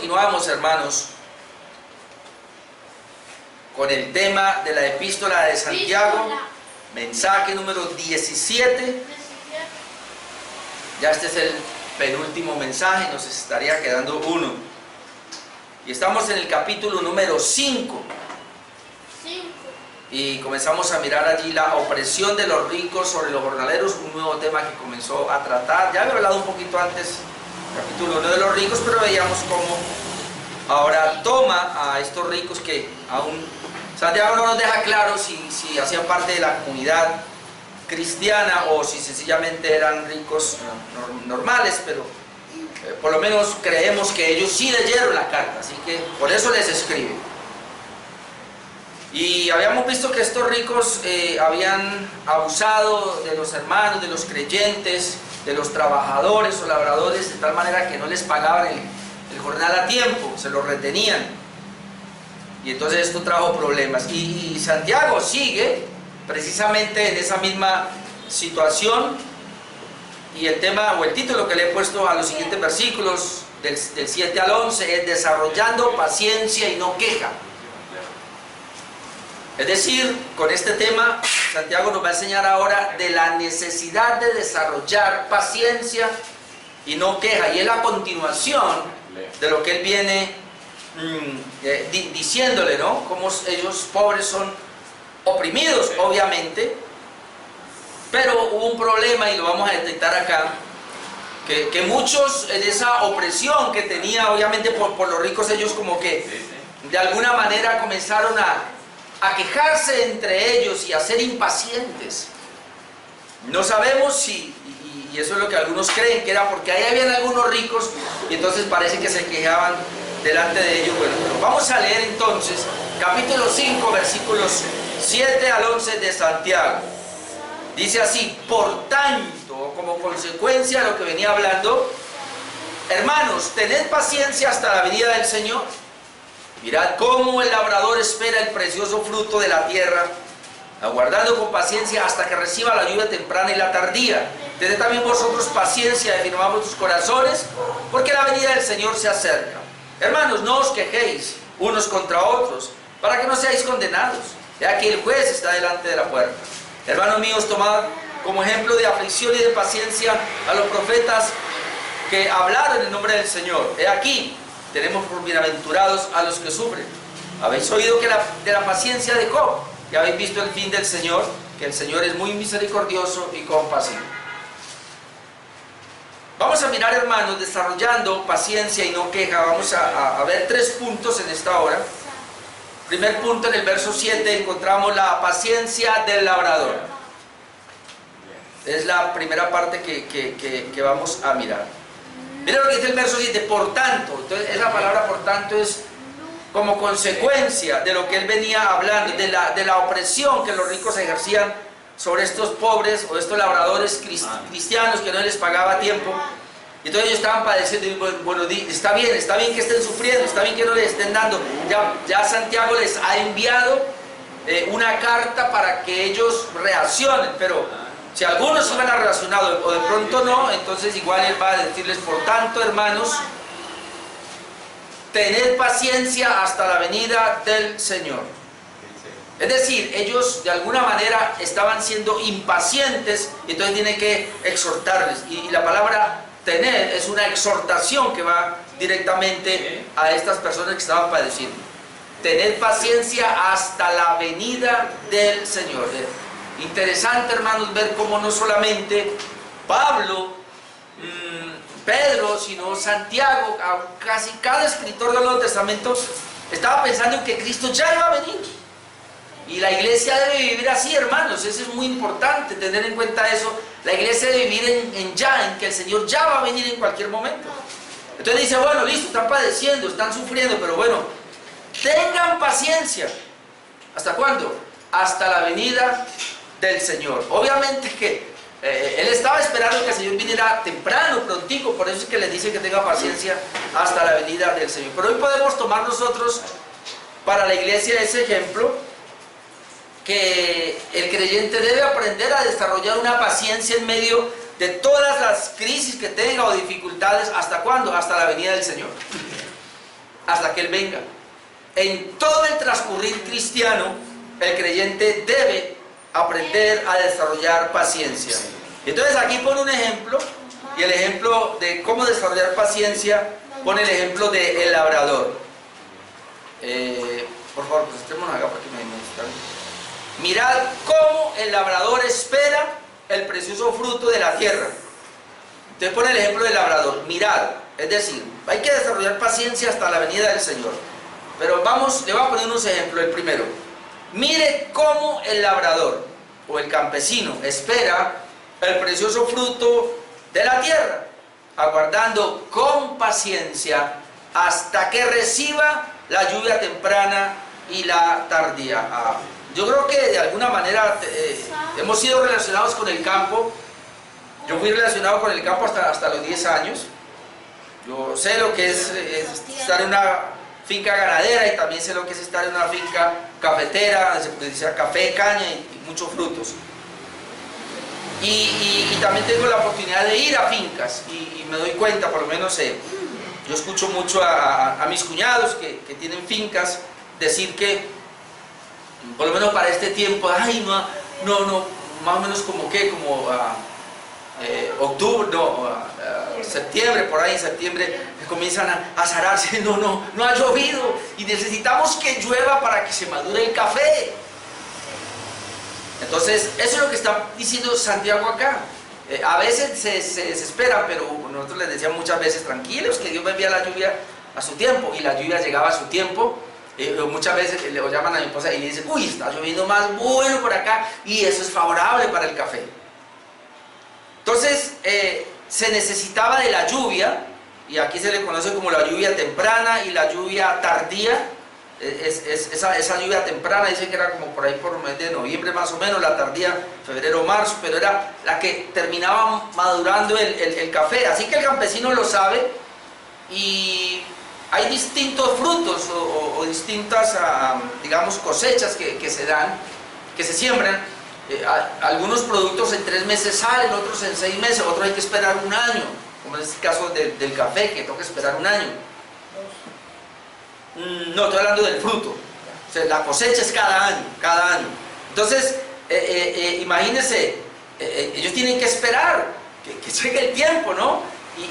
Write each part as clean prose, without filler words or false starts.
continuamos, hermanos, con el tema de la epístola de Santiago, mensaje número 17. Ya este es el penúltimo mensaje, nos estaría quedando uno. Y estamos en el capítulo número 5. Y comenzamos a mirar allí la opresión de los ricos sobre los jornaleros, un nuevo tema que comenzó a tratar. Ya había hablado un poquito antes, capítulo 1 de los ricos, pero veíamos cómo ahora toma a estos ricos que aún Santiago no nos deja claro si hacían parte de la comunidad cristiana o si sencillamente eran ricos normales, pero por lo menos creemos que ellos sí leyeron la carta, así que por eso les escribe. Y habíamos visto que estos ricos habían abusado de los hermanos, de los creyentes, de los trabajadores o labradores, de tal manera que no les pagaban el jornal a tiempo, se lo retenían. Y entonces esto trajo problemas. Y Santiago sigue precisamente en esa misma situación. Y el tema o el título que le he puesto a los siguientes versículos, del 7 al 11, es desarrollando paciencia y no queja. Es decir, con este tema, Santiago nos va a enseñar ahora de la necesidad de desarrollar paciencia y no queja. Y es la continuación de lo que él viene diciéndole, ¿no? Cómo ellos pobres son oprimidos, obviamente. Pero hubo un problema y lo vamos a detectar acá. Que muchos de esa opresión que tenía, obviamente por los ricos, ellos como que de alguna manera comenzaron a quejarse entre ellos y a ser impacientes. No sabemos si, y eso es lo que algunos creen, que era porque ahí habían algunos ricos y entonces parece que se quejaban delante de ellos. Bueno, pero vamos a leer entonces capítulo 5, versículos 7 al 11 de Santiago. Dice así: por tanto, como consecuencia de lo que venía hablando, hermanos, tened paciencia hasta la venida del Señor. Mirad cómo el labrador espera el precioso fruto de la tierra, aguardando con paciencia hasta que reciba la lluvia temprana y la tardía. Tened también vosotros paciencia y afirmad vuestros corazones, porque la venida del Señor se acerca. Hermanos, no os quejéis unos contra otros, para que no seáis condenados. He aquí el juez está delante de la puerta. Hermanos míos, tomad como ejemplo de aflicción y de paciencia a los profetas que hablaron en nombre del Señor. He aquí, tenemos por bienaventurados a los que sufren. Habéis oído de la paciencia de Job, y habéis visto el fin del Señor, que el Señor es muy misericordioso y compasivo. Vamos a mirar, hermanos, desarrollando paciencia y no queja. Vamos a ver 3 puntos en esta hora. Primer punto, en el verso 7 encontramos la paciencia del labrador. Es la primera parte que vamos a mirar. Mira lo que dice el verso 7, por tanto. Entonces esa palabra por tanto es como consecuencia de lo que él venía hablando, de la opresión que los ricos ejercían sobre estos pobres o estos labradores cristianos que no les pagaba a tiempo. Y entonces ellos estaban padeciendo. Y bueno, está bien que estén sufriendo, está bien que no les estén dando. Ya Santiago les ha enviado una carta para que ellos reaccionen, pero si algunos iban a reaccionar o de pronto no, entonces igual él va a decirles: por tanto, hermanos, tened paciencia hasta la venida del Señor. Es decir, ellos de alguna manera estaban siendo impacientes, y entonces tiene que exhortarles. Y la palabra tener es una exhortación que va directamente a estas personas que estaban padeciendo. Tened paciencia hasta la venida del Señor. Interesante, hermanos, ver cómo no solamente Pablo, Pedro, sino Santiago, casi cada escritor del Nuevo Testamento estaba pensando en que Cristo ya iba a venir. Y la iglesia debe vivir así, hermanos. Eso es muy importante, tener en cuenta eso. La iglesia debe vivir en que el Señor ya va a venir en cualquier momento. Entonces dice: bueno, listo, están padeciendo, están sufriendo, pero bueno, tengan paciencia. ¿Hasta cuándo? Hasta la venida del Señor. Obviamente que él estaba esperando que el Señor viniera temprano, prontico, por eso es que les dice que tenga paciencia hasta la venida del Señor. Pero hoy podemos tomar nosotros para la iglesia ese ejemplo, que el creyente debe aprender a desarrollar una paciencia en medio de todas las crisis que tenga o dificultades. ¿Hasta cuándo? Hasta la venida del Señor. hasta que Él venga. En todo el transcurrir cristiano, el creyente debe aprender a desarrollar paciencia. Entonces aquí pone un ejemplo, y el ejemplo de cómo desarrollar paciencia, pone el ejemplo del labrador. Por favor, pues estrémonos acá porque me están... Mirad cómo el labrador espera el precioso fruto de la tierra. Entonces pone el ejemplo del labrador. Mirad, es decir, hay que desarrollar paciencia hasta la venida del Señor. Pero vamos, le voy a poner unos ejemplos. El primero, mire cómo el labrador o el campesino espera el precioso fruto de la tierra, aguardando con paciencia hasta que reciba la lluvia temprana y la tardía. Yo creo que de alguna manera hemos sido relacionados con el campo. Yo fui relacionado con el campo hasta los 10 años. Yo sé lo que es estar en una finca ganadera, y también sé lo que es estar en una finca cafetera, se produce café, caña y muchos frutos. Y también tengo la oportunidad de ir a fincas y me doy cuenta, por lo menos yo escucho mucho a mis cuñados que tienen fincas decir que por lo menos para este tiempo, ay, no, más o menos como octubre, septiembre, por ahí en septiembre comienzan a azararse, no ha llovido y necesitamos que llueva para que se madure el café. Entonces, eso es lo que está diciendo Santiago acá. A veces se desespera, pero nosotros les decíamos muchas veces, tranquilos, que Dios me envía la lluvia a su tiempo, y la lluvia llegaba a su tiempo. Muchas veces le llaman a mi esposa y le dicen, uy, está lloviendo más bueno por acá, y eso es favorable para el café. Entonces, se necesitaba de la lluvia, y aquí se le conoce como la lluvia temprana y la lluvia tardía. Esa lluvia temprana dice que era como por ahí por el mes de noviembre más o menos, la tardía febrero marzo, pero era la que terminaba madurando el café. Así que el campesino lo sabe, y hay distintos frutos o distintas, digamos, cosechas que se dan, que se siembran. Algunos productos en 3 meses salen, otros en 6 meses, otros hay que esperar un año, como en este caso del café, que toca esperar un año. No, estoy hablando del fruto. O sea, la cosecha es cada año. Entonces, imagínense, ellos tienen que esperar que llegue el tiempo, ¿no?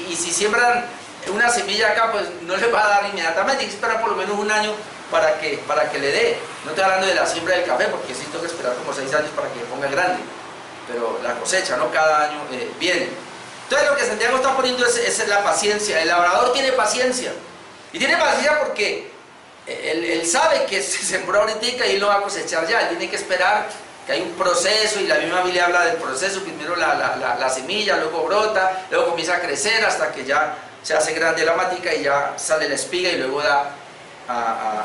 Y si siembran una semilla acá, pues no les va a dar inmediatamente, hay que esperar por lo menos un año para que le dé. No estoy hablando de la siembra del café, porque sí tengo que esperar como 6 años para que ponga grande. Pero la cosecha, ¿no? Cada año viene. Entonces lo que Santiago está poniendo es la paciencia. El labrador tiene paciencia. Y tiene paciencia porque él sabe que se sembró ahorita y él lo va a cosechar ya. Él tiene que esperar que hay un proceso, y la misma Biblia habla del proceso. Primero la semilla, luego brota, luego comienza a crecer hasta que ya se hace grande la matica y ya sale la espiga y luego da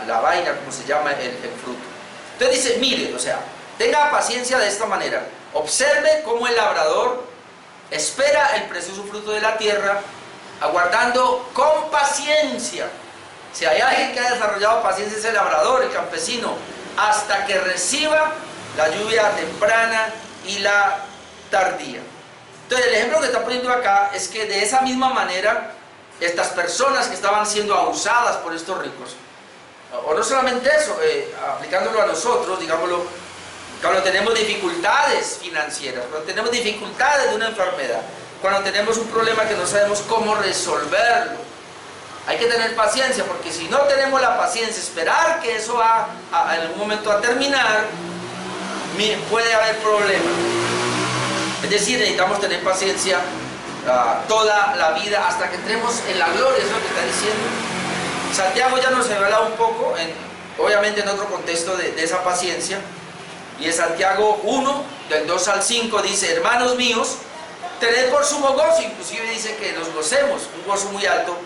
la vaina, como se llama, el fruto. Entonces dice, mire, o sea, tenga paciencia de esta manera. Observe cómo el labrador espera el precioso fruto de la tierra, aguardando con paciencia. Si hay alguien que ha desarrollado paciencia, es el labrador, el campesino, hasta que reciba la lluvia temprana y la tardía. Entonces el ejemplo que está poniendo acá es que de esa misma manera estas personas que estaban siendo abusadas por estos ricos, o no solamente eso, aplicándolo a nosotros, digámoslo, cuando tenemos dificultades financieras, cuando tenemos dificultades de una enfermedad, cuando tenemos un problema que no sabemos cómo resolverlo, hay que tener paciencia, porque si no tenemos la paciencia, esperar que eso va en algún momento a terminar, puede haber problemas. Es decir, necesitamos tener paciencia toda la vida hasta que entremos en la gloria, es lo que está diciendo. Santiago ya nos habla un poco, obviamente en otro contexto de esa paciencia, y en Santiago 1, del 2 al 5 dice, hermanos míos, tened por sumo gozo, inclusive dice que nos gocemos, un gozo muy alto,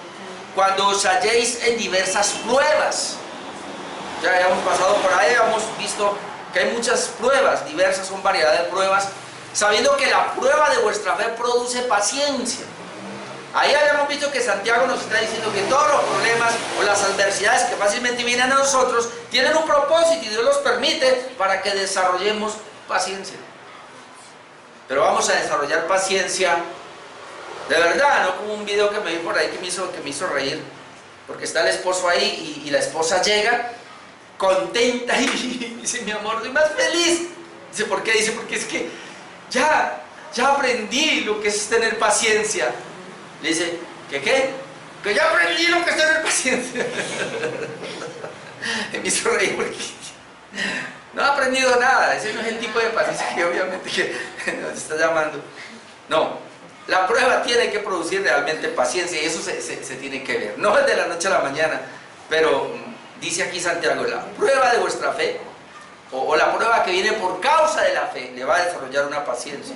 cuando os halléis en diversas pruebas. Ya hemos pasado por ahí, hemos visto que hay muchas pruebas, diversas son variedad de pruebas, sabiendo que la prueba de vuestra fe produce paciencia. Ahí habíamos visto que Santiago nos está diciendo que todos los problemas o las adversidades que fácilmente vienen a nosotros tienen un propósito, y Dios los permite para que desarrollemos paciencia. Pero vamos a desarrollar paciencia de verdad, no como un video que me vi por ahí que me hizo reír. porque está el esposo ahí y la esposa llega contenta y dice, mi amor, soy más feliz. Dice, ¿por qué? Dice, porque es que ya aprendí lo que es tener paciencia. Le dice, ¿qué? Que ya aprendí lo que es tener paciencia. Me hizo reír porque no ha aprendido nada. Ese no es el tipo de paciencia que obviamente que nos está llamando. No, la prueba tiene que producir realmente paciencia y eso se tiene que ver. No es de la noche a la mañana, pero dice aquí Santiago, la prueba de vuestra fe, o la prueba que viene por causa de la fe, le va a desarrollar una paciencia.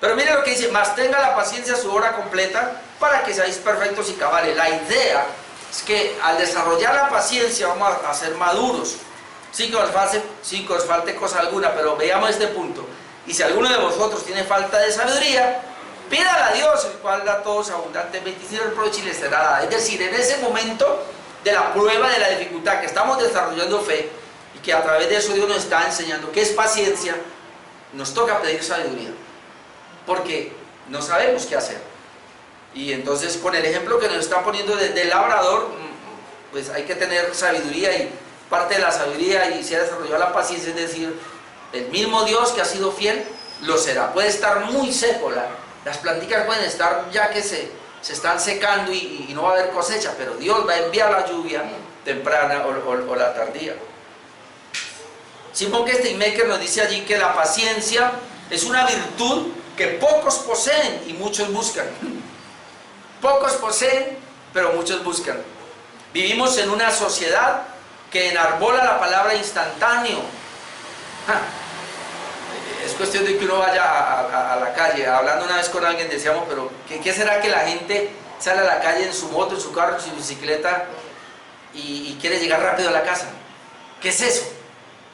Pero mire lo que dice, mas tenga la paciencia su obra completa para que seáis perfectos y cabales. La idea es que al desarrollar la paciencia vamos a ser maduros, sin que os falte cosa alguna, pero veamos este punto. Y si alguno de vosotros tiene falta de sabiduría, pídala a Dios, el cual da a todos abundantemente y sin reproche y les será dada. Es decir, en ese momento de la prueba, de la dificultad, que estamos desarrollando fe, y que a través de eso Dios nos está enseñando qué es paciencia, nos toca pedir sabiduría, porque no sabemos qué hacer. Y entonces con el ejemplo que nos está poniendo del labrador, pues hay que tener sabiduría, y parte de la sabiduría y se ha desarrollado la paciencia, es decir, el mismo Dios que ha sido fiel, lo será. Puede estar muy seco, las plantitas pueden estar ya que se están secando y no va a haber cosecha, pero Dios va a enviar la lluvia temprana o la tardía. Simon Steinmaker nos dice allí que la paciencia es una virtud que pocos poseen y muchos buscan. Pocos poseen, pero muchos buscan. Vivimos en una sociedad que enarbola la palabra instantáneo. Es cuestión de que uno vaya a la calle. Hablando una vez con alguien decíamos, pero ¿qué será que la gente sale a la calle en su moto, en su carro, en su bicicleta y quiere llegar rápido a la casa? ¿Qué es eso?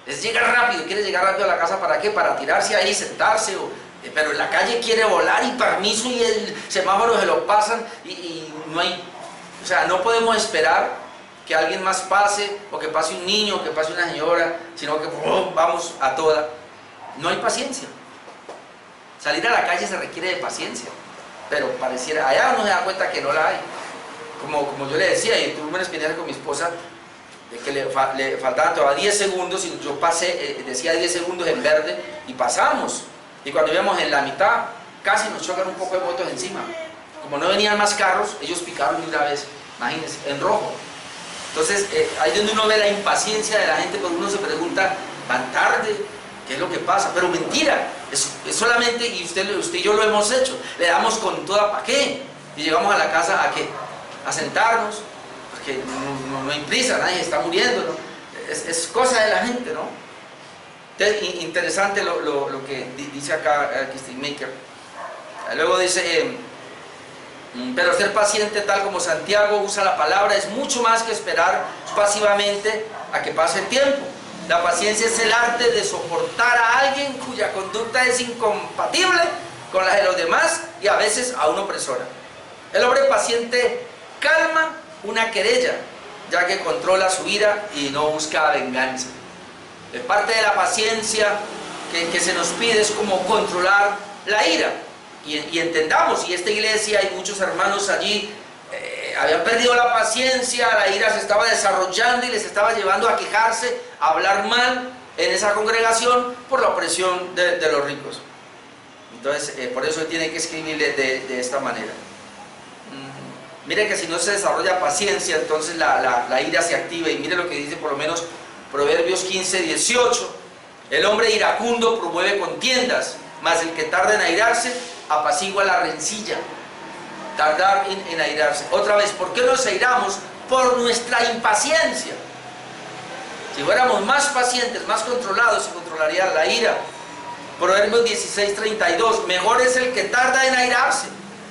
Es llegar rápido, quiere llegar rápido a la casa. ¿Para qué? Para tirarse ahí, sentarse, pero en la calle quiere volar y permiso y el semáforo se lo pasan y no hay, o sea, no podemos esperar que alguien más pase, o que pase un niño, o que pase una señora, sino que vamos a toda. No hay paciencia. Salir a la calle se requiere de paciencia, pero pareciera, allá uno se da cuenta que no la hay. Como yo le decía, y tuve una experiencia con mi esposa, de que le faltaban todavía 10 segundos, y yo pasé, decía 10 segundos en verde, y pasamos. Y cuando íbamos en la mitad, casi nos chocan un poco de motos encima. Como no venían más carros, ellos picaron de una vez, imagínense, en rojo. Entonces, ahí es donde uno ve la impaciencia de la gente, porque uno se pregunta, ¿van tarde? ¿Qué es lo que pasa? Pero mentira, es solamente, y usted y yo lo hemos hecho, le damos con toda, ¿para qué? Y llegamos a la casa, ¿a qué? A sentarnos, porque no hay prisa, nadie está muriendo, ¿no? Es cosa de la gente, ¿no? Entonces, interesante lo que dice acá Steinmaker. Luego dice, pero ser paciente, tal como Santiago usa la palabra, es mucho más que esperar pasivamente a que pase el tiempo. La paciencia es el arte de soportar a alguien cuya conducta es incompatible con la de los demás y a veces aún opresora. El hombre paciente calma una querella, ya que controla su ira y no busca venganza. Parte de la paciencia que se nos pide es como controlar la ira. Y entendamos, y esta iglesia y muchos hermanos allí habían perdido la paciencia, la ira se estaba desarrollando y les estaba llevando a quejarse, a hablar mal en esa congregación por la opresión de los ricos. Entonces, por eso tiene que escribirle de esta manera. Mire que si no se desarrolla paciencia, entonces la ira se activa. Y mire lo que dice por lo menos Proverbios 15, 18. El hombre iracundo promueve contiendas, mas el que tarda en airarse apacigua la rencilla. Tardar en airarse. Otra vez, ¿por qué nos airamos? Por nuestra impaciencia. Si fuéramos más pacientes, más controlados, se controlaría la ira. Proverbios 16, 32. Mejor es el que tarda en airarse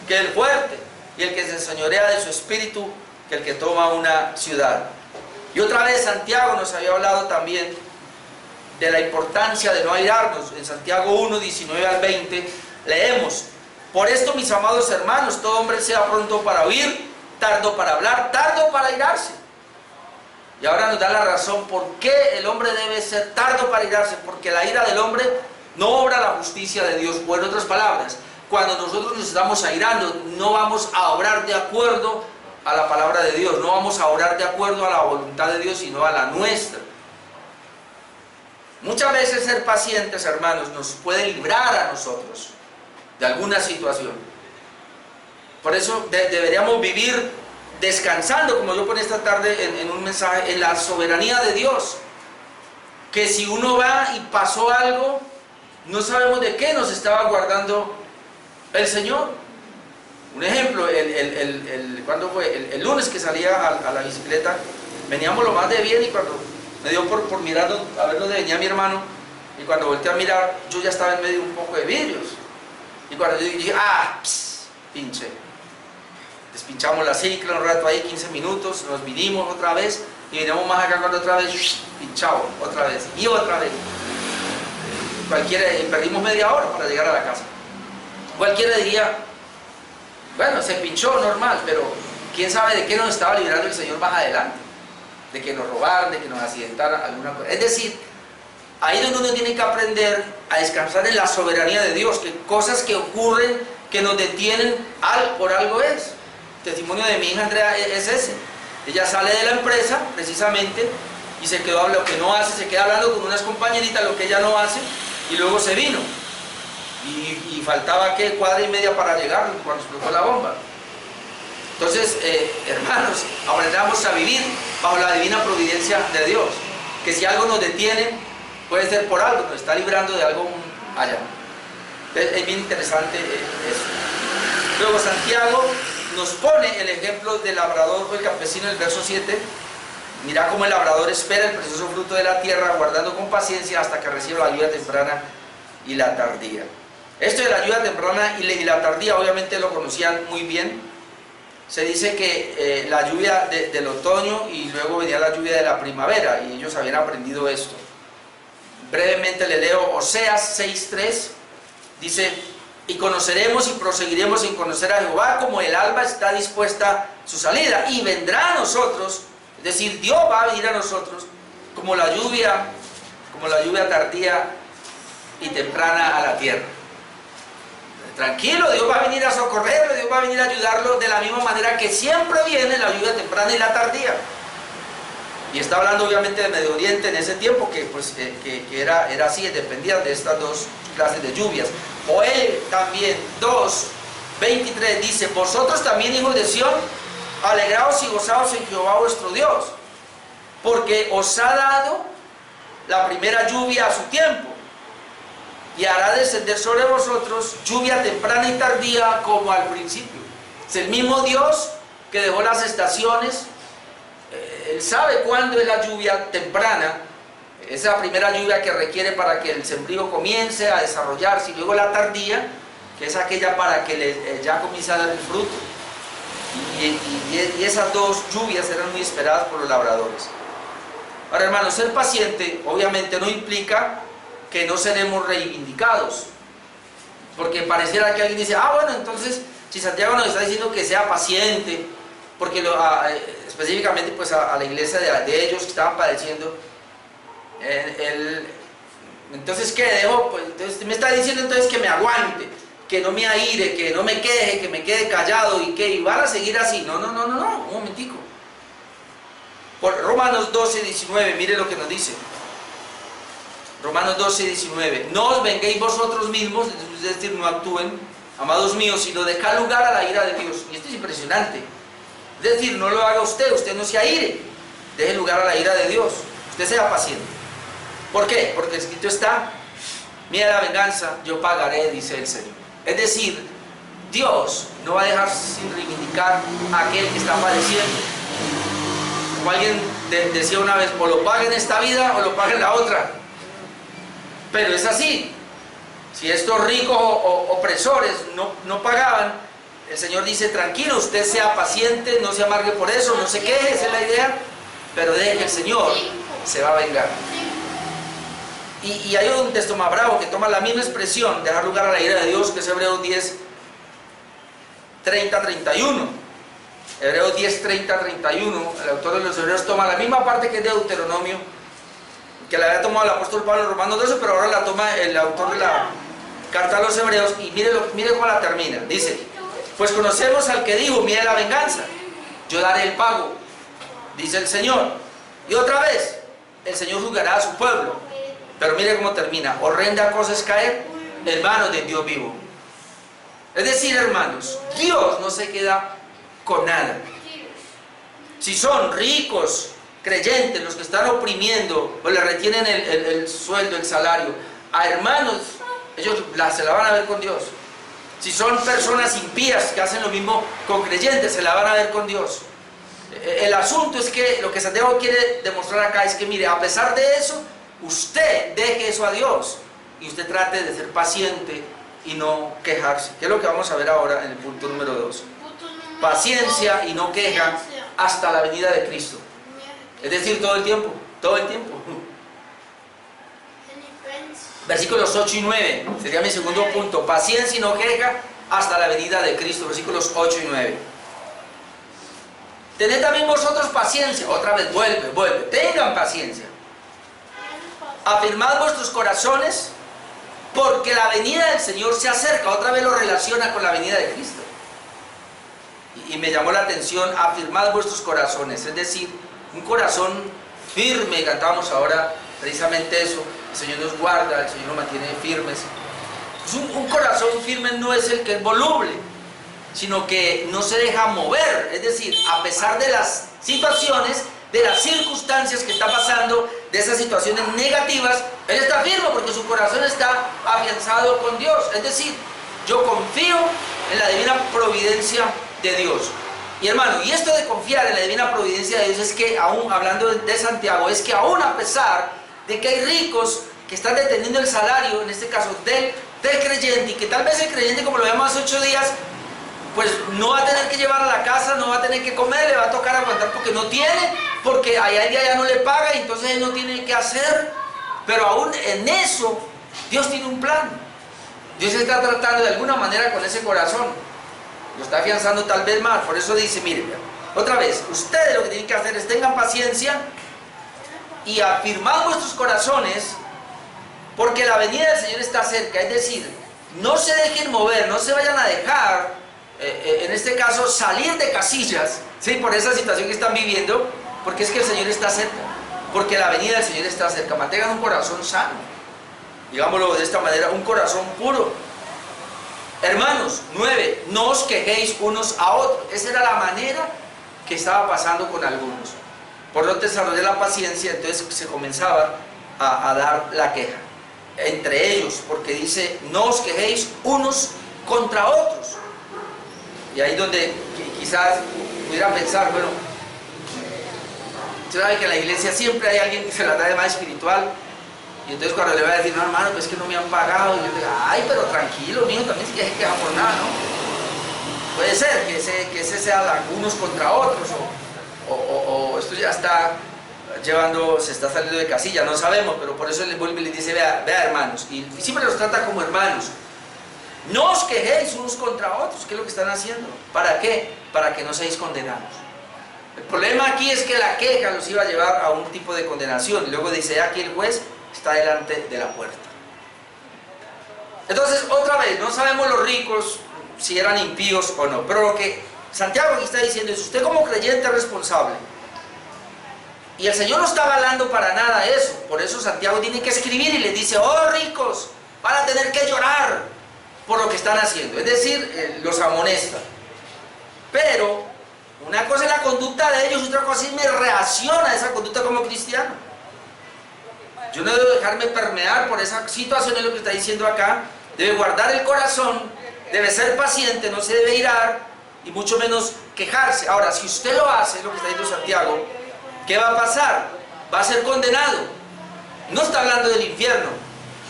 que el fuerte, y el que se enseñorea de su espíritu que el que toma una ciudad. Y otra vez Santiago nos había hablado también de la importancia de no airarnos. En Santiago 1, 19 al 20 leemos: por esto, mis amados hermanos, todo hombre sea pronto para oír, tardo para hablar, tardo para airarse. Y ahora nos da la razón por qué el hombre debe ser tardo para airarse, porque la ira del hombre no obra la justicia de Dios. O en otras palabras, cuando nosotros nos estamos airando, no vamos a obrar de acuerdo a la palabra de Dios. No vamos a orar de acuerdo a la voluntad de Dios, sino a la nuestra. Muchas veces ser pacientes, hermanos, nos puede librar a nosotros de alguna situación. Por eso deberíamos vivir descansando, como yo pone esta tarde en un mensaje, en la soberanía de Dios. Que si uno va y pasó algo, no sabemos de qué nos estaba guardando el Señor. Un ejemplo, ¿cuándo fue? El lunes que salía a la bicicleta, veníamos lo más de bien, y cuando me dio por mirar a ver dónde venía mi hermano, y cuando volteé a mirar, yo ya estaba en medio de un poco de vidrios. Y cuando yo dije, pinche. Despinchamos la cicla un rato ahí, 15 minutos, nos vinimos otra vez, y vinimos más acá cuando otra vez, pinchado, otra vez, y otra vez. Y perdimos media hora para llegar a la casa. Cualquiera diría, bueno, se pinchó normal, pero quién sabe de qué nos estaba librando el Señor más adelante. De que nos robaran, de que nos accidentaran, alguna cosa. Es decir, ahí donde uno tiene que aprender a descansar en la soberanía de Dios, que cosas que ocurren, que nos detienen, por algo es. El testimonio de mi hija Andrea es ese. Ella sale de la empresa, precisamente, y se quedó hablando lo que no hace, se queda hablando con unas compañeritas lo que ella no hace, y luego se vino. Y faltaba, ¿qué? Cuadra y media para llegar cuando explotó la bomba. Entonces, hermanos, aprendamos a vivir bajo la divina providencia de Dios. Que si algo nos detiene, puede ser por algo, nos está librando de algo allá. Es bien interesante eso. Luego Santiago nos pone el ejemplo del labrador o el campesino en el verso 7. Mira cómo el labrador espera el precioso fruto de la tierra, guardando con paciencia hasta que reciba la lluvia temprana y la tardía. Esto de la lluvia temprana y la tardía obviamente lo conocían muy bien. Se dice que la lluvia del otoño y luego venía la lluvia de la primavera, y ellos habían aprendido esto. Brevemente le leo Oseas 6:3, dice: y conoceremos y proseguiremos en conocer a Jehová como el alba está dispuesta su salida, y vendrá a nosotros, es decir, Dios va a venir a nosotros como la lluvia tardía y temprana a la tierra. Tranquilo, Dios va a venir a socorrerlo, Dios va a venir a ayudarlo de la misma manera que siempre viene la lluvia temprana y la tardía. Y está hablando obviamente de Medio Oriente en ese tiempo, que era así, dependía de estas dos clases de lluvias. Joel también 2:23 dice: vosotros también, hijos de Sión, alegraos y gozaos en Jehová vuestro Dios, porque os ha dado la primera lluvia a su tiempo, y hará descender sobre vosotros lluvia temprana y tardía como al principio. Es el mismo Dios que dejó las estaciones. Él sabe cuándo es la lluvia temprana, esa primera lluvia que requiere para que el sembrío comience a desarrollarse, y luego la tardía, que es aquella para que ya comience a dar el fruto. Y esas dos lluvias eran muy esperadas por los labradores. Ahora, hermanos, ser paciente obviamente no implica que no seremos reivindicados, porque pareciera que alguien dice: bueno, entonces si Santiago nos está diciendo que sea paciente, porque específicamente pues a la iglesia de ellos que estaban padeciendo, entonces ¿qué dejo? Pues, entonces me está diciendo entonces que me aguante, que no me aire, que no me queje, que me quede callado, y van a seguir así. No, un momentico. Por Romanos 12:19, mire lo que nos dice. Romanos 12:19: no os venguéis vosotros mismos, es decir, no actúen, amados míos, sino dejad lugar a la ira de Dios. Y esto es impresionante. Es decir, no lo haga usted no se aire, deje lugar a la ira de Dios, usted sea paciente. ¿Por qué? Porque escrito está: mira la venganza, yo pagaré, dice el Señor. Es decir, Dios no va a dejar sin reivindicar a aquel que está padeciendo. Como alguien decía una vez: o lo paga en esta vida o lo paga en la otra. Pero es así. Si estos ricos opresores no pagaban, el Señor dice: tranquilo, usted sea paciente, no se amargue por eso, no se queje, esa es la idea, pero deje que el Señor se va a vengar. Y hay un texto más bravo que toma la misma expresión, dejar lugar a la ira de Dios, que es Hebreos 10:30-31. Hebreos 10:30-31, el autor de los Hebreos toma la misma parte que es de Deuteronomio, que la había tomado el apóstol Pablo en Romanos 12, pero ahora la toma el autor de la carta a los Hebreos, y mire cómo la termina. Dice: pues conocemos al que dijo: mire la venganza, yo daré el pago, dice el Señor. Y otra vez, el Señor juzgará a su pueblo. Pero mire cómo termina: horrenda cosa es caer en manos de Dios vivo. Es decir, hermanos, Dios no se queda con nada. Si son ricos, creyentes, los que están oprimiendo o le retienen el sueldo, el salario a hermanos, ellos se la van a ver con Dios. Si son personas impías que hacen lo mismo con creyentes, se la van a ver con Dios. El asunto es que lo que Santiago quiere demostrar acá es que, mire, a pesar de eso, usted deje eso a Dios y usted trate de ser paciente y no quejarse, que es lo que vamos a ver ahora en el punto número 2. Paciencia y no queja hasta la venida de Cristo. Es decir, todo el tiempo, todo el tiempo. Versículos 8 y 9, sería mi segundo punto. Paciencia y no queja hasta la venida de Cristo. Versículos 8 y 9. Tened también vosotros paciencia. Otra vez, vuelve. Tengan paciencia. Afirmad vuestros corazones, porque la venida del Señor se acerca. Otra vez lo relaciona con la venida de Cristo. Y me llamó la atención: afirmad vuestros corazones. Es decir, un corazón firme. Cantamos ahora precisamente eso. El Señor nos guarda, el Señor nos mantiene firmes. Pues un corazón firme no es el que es voluble, sino que no se deja mover. Es decir, a pesar de las situaciones, de las circunstancias que está pasando, de esas situaciones negativas, él está firme porque su corazón está afianzado con Dios. Es decir, yo confío en la divina providencia de Dios. Y hermano, y esto de confiar en la divina providencia de Dios es que, aún hablando de Santiago, es que aún a pesar de que hay ricos que están deteniendo el salario, en este caso del creyente, y que tal vez el creyente, como lo vemos hace 8 días, pues no va a tener que llevar a la casa, no va a tener que comer, le va a tocar aguantar porque no tiene, porque allá ya no le paga y entonces él no tiene que hacer. Pero aún en eso, Dios tiene un plan. Dios está tratando de alguna manera con ese corazón, lo está afianzando tal vez más. Por eso dice, mire, otra vez, ustedes lo que tienen que hacer es tengan paciencia y afirmad vuestros corazones, porque la venida del Señor está cerca. Es decir, no se dejen mover, no se vayan a dejar, en este caso, salir de casillas, ¿sí?, por esa situación que están viviendo, porque es que el Señor está cerca, porque la venida del Señor está cerca. Mantengan un corazón sano, digámoslo de esta manera, un corazón puro. Hermanos, 9, no os quejéis unos a otros. Esa era la manera que estaba pasando con algunos. Por no desarrollar la paciencia, entonces se comenzaba a dar la queja entre ellos, porque dice, no os quejéis unos contra otros. Y ahí donde quizás pudiera pensar, bueno, usted sabe que en la iglesia siempre hay alguien que se la da de más espiritual, y entonces cuando le va a decir, no hermano, pues es que no me han pagado, y yo digo, ay, pero tranquilo, mijo, también se queja por nada, ¿no? Puede ser que ese sea unos contra otros, o esto ya está se está saliendo de casilla, no sabemos, pero por eso le vuelve y le dice, vea hermanos, y siempre los trata como hermanos. No os quejéis unos contra otros. ¿Qué es lo que están haciendo? ¿Para qué? Para que no seáis condenados. El problema aquí es que la queja los iba a llevar a un tipo de condenación, y luego dice, aquí el juez está delante de la puerta. Entonces, otra vez, no sabemos los ricos si eran impíos o no, pero lo que Santiago aquí está diciendo es, usted como creyente es responsable. Y el Señor no está avalando para nada eso. Por eso Santiago tiene que escribir y les dice, oh ricos, van a tener que llorar por lo que están haciendo. Es decir, los amonesta. Pero una cosa es la conducta de ellos, otra cosa es mi reacción a esa conducta como cristiano. Yo no debo dejarme permear por esa situación, es lo que está diciendo acá. Debe guardar el corazón, debe ser paciente, no se debe irar y mucho menos quejarse. Ahora, si usted lo hace, es lo que está diciendo Santiago, ¿qué va a pasar? Va a ser condenado. No está hablando del infierno,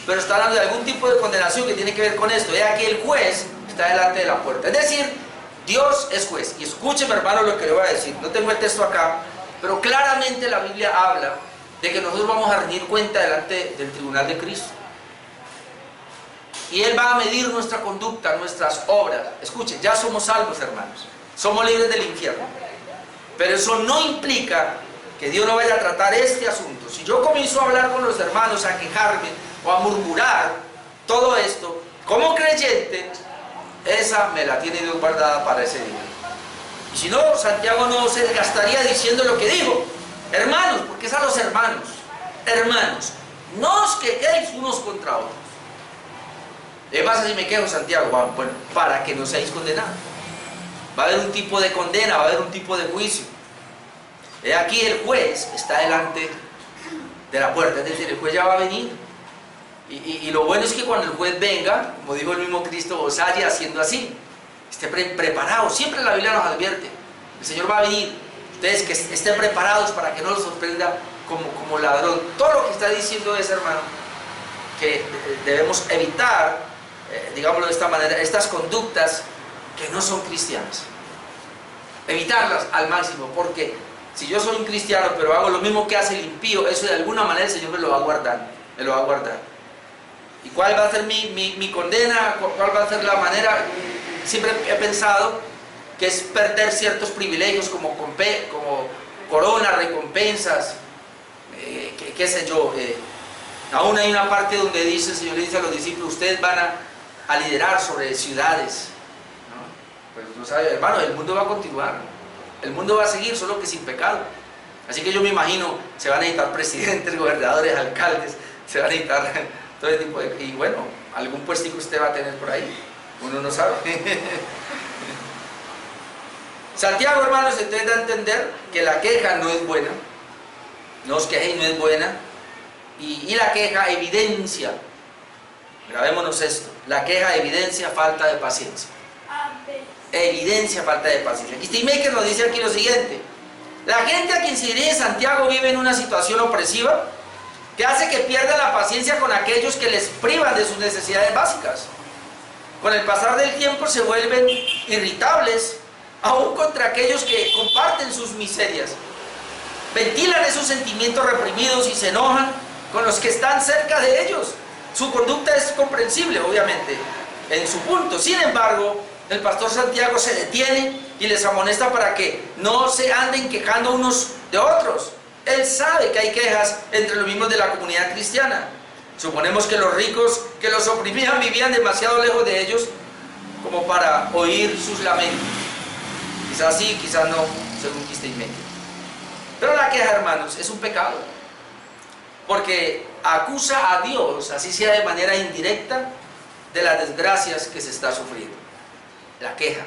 pero está hablando de algún tipo de condenación que tiene que ver con esto. He aquí el juez está delante de la puerta. Es decir, Dios es juez. Y escúcheme, hermano, lo que le voy a decir. No tengo el texto acá, pero claramente la Biblia habla de que nosotros vamos a rendir cuenta delante del tribunal de Cristo. Y Él va a medir nuestra conducta, nuestras obras. Escuchen, ya somos salvos, hermanos. Somos libres del infierno. Pero eso no implica que Dios no vaya a tratar este asunto. Si yo comienzo a hablar con los hermanos, a quejarme o a murmurar todo esto, como creyente, esa me la tiene Dios guardada para ese día. Y si no, Santiago no se desgastaría diciendo lo que dijo. Hermanos, porque es a los hermanos. Hermanos, no os quejéis unos contra otros. ¿Qué pasa si me quejo, Santiago? Bueno, para que no seáis condenados. Va a haber un tipo de condena, va a haber un tipo de juicio. Aquí el juez está delante de la puerta, es decir, el juez ya va a venir. Y lo bueno es que cuando el juez venga, como dijo el mismo Cristo, os halle haciendo así. Esté preparado, siempre la Biblia nos advierte. El Señor va a venir. Ustedes que estén preparados para que no los sorprenda como ladrón. Todo lo que está diciendo es, hermano, que debemos evitar, digámoslo de esta manera, estas conductas que no son cristianas. Evitarlas al máximo, porque si yo soy un cristiano pero hago lo mismo que hace el impío, eso de alguna manera el Señor me lo va a guardar. Me lo va a guardar. ¿Y cuál va a ser mi condena? ¿Cuál va a ser la manera? Siempre he pensado que es perder ciertos privilegios como corona, recompensas, qué sé yo. Aún hay una parte donde dice, el Señor le dice a los discípulos, ustedes van a liderar sobre ciudades, ¿no? Pues no sabe, hermano, el mundo va a continuar, el mundo va a seguir, solo que sin pecado. Así que yo me imagino, se van a necesitar presidentes, gobernadores, alcaldes, se van a necesitar todo ese tipo de... Y bueno, algún puestico usted va a tener por ahí, uno no sabe. Santiago, hermanos, entonces da a entender que la queja no es buena, no os quejéis, no es buena, y la queja evidencia, grabémonos esto, la queja evidencia falta de paciencia. Evidencia falta de paciencia. Y Steve Maker nos dice aquí lo siguiente: la gente a quien se dirige Santiago vive en una situación opresiva que hace que pierdan la paciencia con aquellos que les privan de sus necesidades básicas. Con el pasar del tiempo se vuelven irritables, aún contra aquellos que comparten sus miserias. Ventilan esos sentimientos reprimidos y se enojan con los que están cerca de ellos. Su conducta es comprensible, obviamente, en su punto. Sin embargo, el pastor Santiago se detiene y les amonesta para que no se anden quejando unos de otros. Él sabe que hay quejas entre los miembros de la comunidad cristiana. Suponemos que los ricos que los oprimían vivían demasiado lejos de ellos como para oír sus lamentos. Quizás sí, quizás no, según Steve Maker. Pero la queja, hermanos, es un pecado, porque acusa a Dios, así sea de manera indirecta, de las desgracias que se está sufriendo. La queja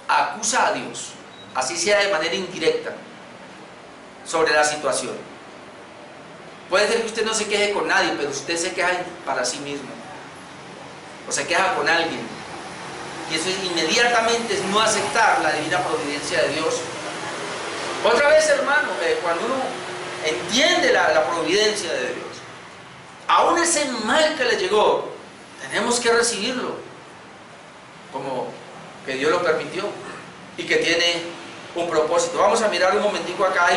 acusa a Dios, así sea de manera indirecta, sobre la situación. Puede ser que usted no se queje con nadie, pero usted se queja para sí mismo, o se queja con alguien, y eso inmediatamente es no aceptar la divina providencia de Dios. Otra vez, hermano, cuando uno entiende la providencia de Dios, aún ese mal que le llegó, tenemos que recibirlo como que Dios lo permitió y que tiene un propósito. Vamos a mirar un momentico acá.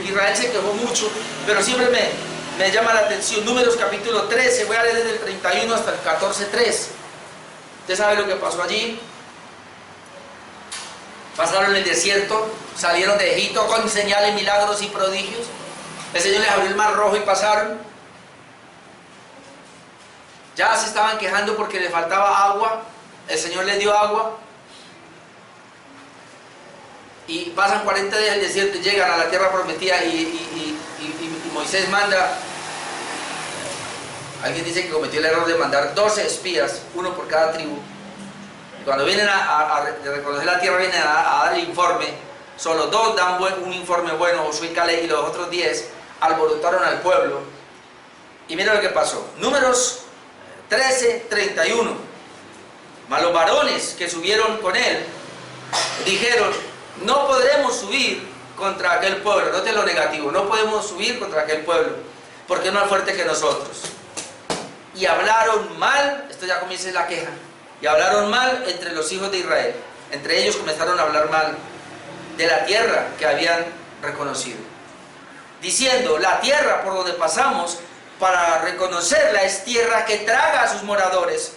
Israel se quejó mucho, pero siempre me llama la atención. Números capítulo 13, voy a leer desde el 31 hasta el 14:3. Usted sabe lo que pasó allí. Pasaron el desierto, salieron de Egipto con señales, milagros y prodigios. El Señor les abrió el mar rojo y pasaron. Ya se estaban quejando porque les faltaba agua. El Señor les dio agua. Y pasan 40 días en el desierto y llegan a la tierra prometida y Moisés manda. Alguien dice que cometió el error de mandar 12 espías, uno por cada tribu. Y cuando vienen a reconocer la tierra, vienen a dar el informe. Solo 2 dan un informe bueno, Josué y Caleb, y los otros 10 alborotaron al pueblo. Y mira lo que pasó. Números 13:31. Mas los varones que subieron con él dijeron: no podremos subir contra aquel pueblo. Noten lo negativo: no podemos subir contra aquel pueblo, porque es más fuerte que nosotros. Y hablaron mal, esto ya comienza la queja, y hablaron mal entre los hijos de Israel. Entre ellos comenzaron a hablar mal de la tierra que habían reconocido, diciendo: la tierra por donde pasamos para reconocerla es tierra que traga a sus moradores,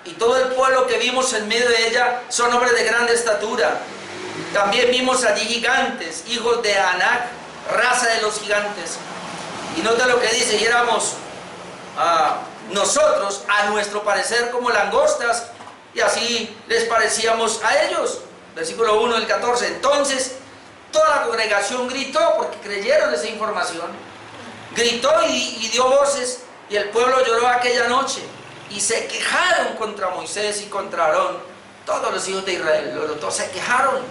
y todo el pueblo que vimos en medio de ella son hombres de grande estatura. También vimos allí gigantes, hijos de Anac, raza de los gigantes. Y nota lo que dice: y éramos nosotros a nuestro parecer como langostas, y así les parecíamos a ellos. versículo 1 del 14. Entonces toda la congregación gritó, porque creyeron esa información, gritó y dio voces, y el pueblo lloró aquella noche, y se quejaron contra Moisés y contra Aarón. Todos los hijos de Israel, todos se quejaron,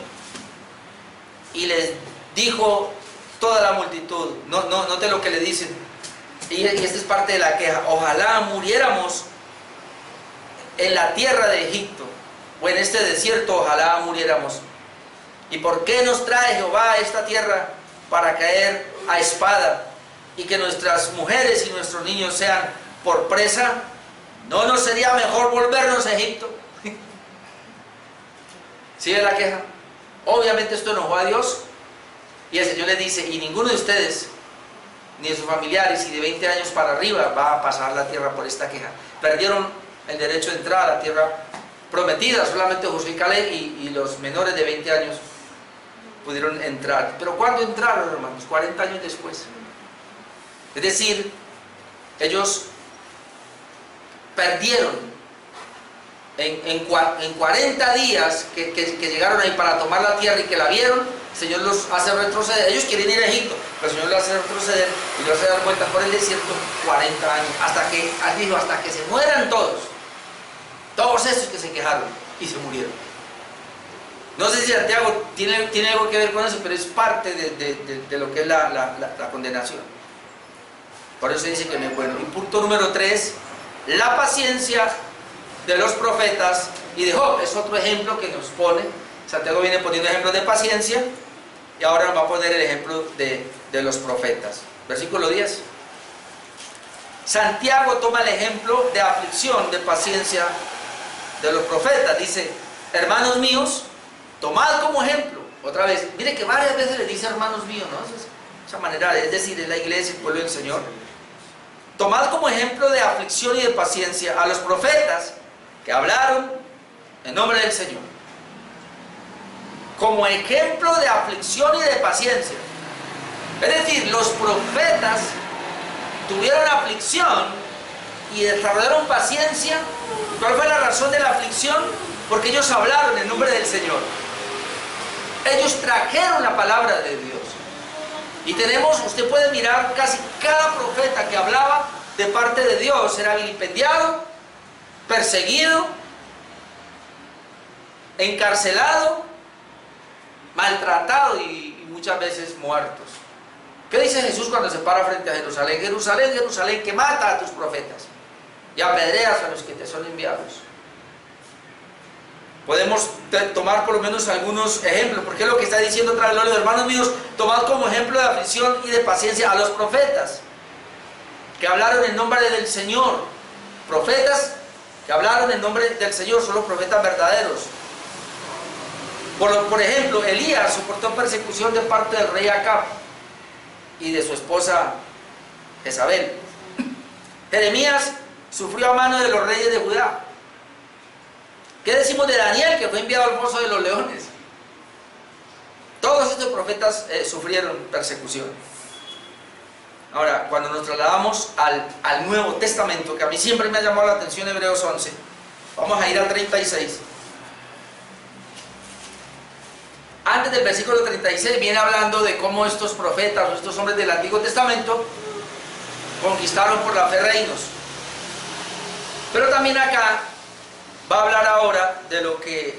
y les dijo toda la multitud, note lo que le dicen, y esta es parte de la queja: ojalá muriéramos en la tierra de Egipto, o en este desierto, ojalá muriéramos. ¿Y por qué nos trae Jehová a esta tierra para caer a espada, y que nuestras mujeres y nuestros niños sean por presa? ¿No nos sería mejor volvernos a Egipto? ¿Sigue la queja? Obviamente esto enojó a Dios, y el Señor les dice: y ninguno de ustedes, ni de sus familiares, y de 20 años para arriba, va a pasar la tierra por esta queja. Perdieron el derecho de entrar a la tierra prometida, solamente Josué y Caleb, y los menores de 20 años pudieron entrar. Pero ¿cuándo entraron, hermanos? 40 años después. Es decir, ellos perdieron en 40 días que llegaron ahí para tomar la tierra y que la vieron. El Señor los hace retroceder. Ellos quieren ir a Egipto, pero el Señor los hace retroceder y los hace dar vueltas por el desierto 40 años, hasta que se mueran todos esos que se quejaron y se murieron. No sé si Santiago tiene algo que ver con eso, pero es parte de lo que es la condenación. Por eso dice que no es bueno. Y punto número 3, la paciencia de los profetas y de Job. Es otro ejemplo que nos pone. Santiago viene poniendo ejemplos de paciencia, y ahora nos va a poner el ejemplo de los profetas. Versículo 10. Santiago toma el ejemplo de aflicción, de paciencia de los profetas. Dice: hermanos míos, tomad como ejemplo. Otra vez, mire que varias veces le dice hermanos míos, ¿no? Esa manera, es decir, es la iglesia, el pueblo del Señor. Tomad como ejemplo de aflicción y de paciencia a los profetas que hablaron en nombre del Señor. Como ejemplo de aflicción y de paciencia. Es decir, los profetas tuvieron aflicción y desarrollaron paciencia. ¿Cuál fue la razón de la aflicción? Porque ellos hablaron en nombre del Señor. Ellos trajeron la palabra de Dios. Y usted puede mirar casi cada profeta que hablaba de parte de Dios era vilipendiado, perseguido, encarcelado, maltratado y muchas veces muertos. ¿Qué dice Jesús cuando se para frente a Jerusalén? Jerusalén, Jerusalén, que mata a tus profetas y apedreas a los que te son enviados. Podemos tomar por lo menos algunos ejemplos, porque es lo que está diciendo otra vez, los hermanos míos, tomad como ejemplo de aflicción y de paciencia a los profetas que hablaron en nombre del Señor. Profetas que hablaron en nombre del Señor son los profetas verdaderos. Por ejemplo, Elías soportó persecución de parte del rey Acab y de su esposa Jezabel. Jeremías sufrió a mano de los reyes de Judá. ¿Qué decimos de Daniel, que fue enviado al foso de los leones? Todos estos profetas sufrieron persecución. Ahora, cuando nos trasladamos al Nuevo Testamento, que a mí siempre me ha llamado la atención Hebreos 11, vamos a ir al 36. Antes del versículo 36 viene hablando de cómo estos profetas o estos hombres del Antiguo Testamento conquistaron por la fe reinos. Pero también acá va a hablar ahora de lo que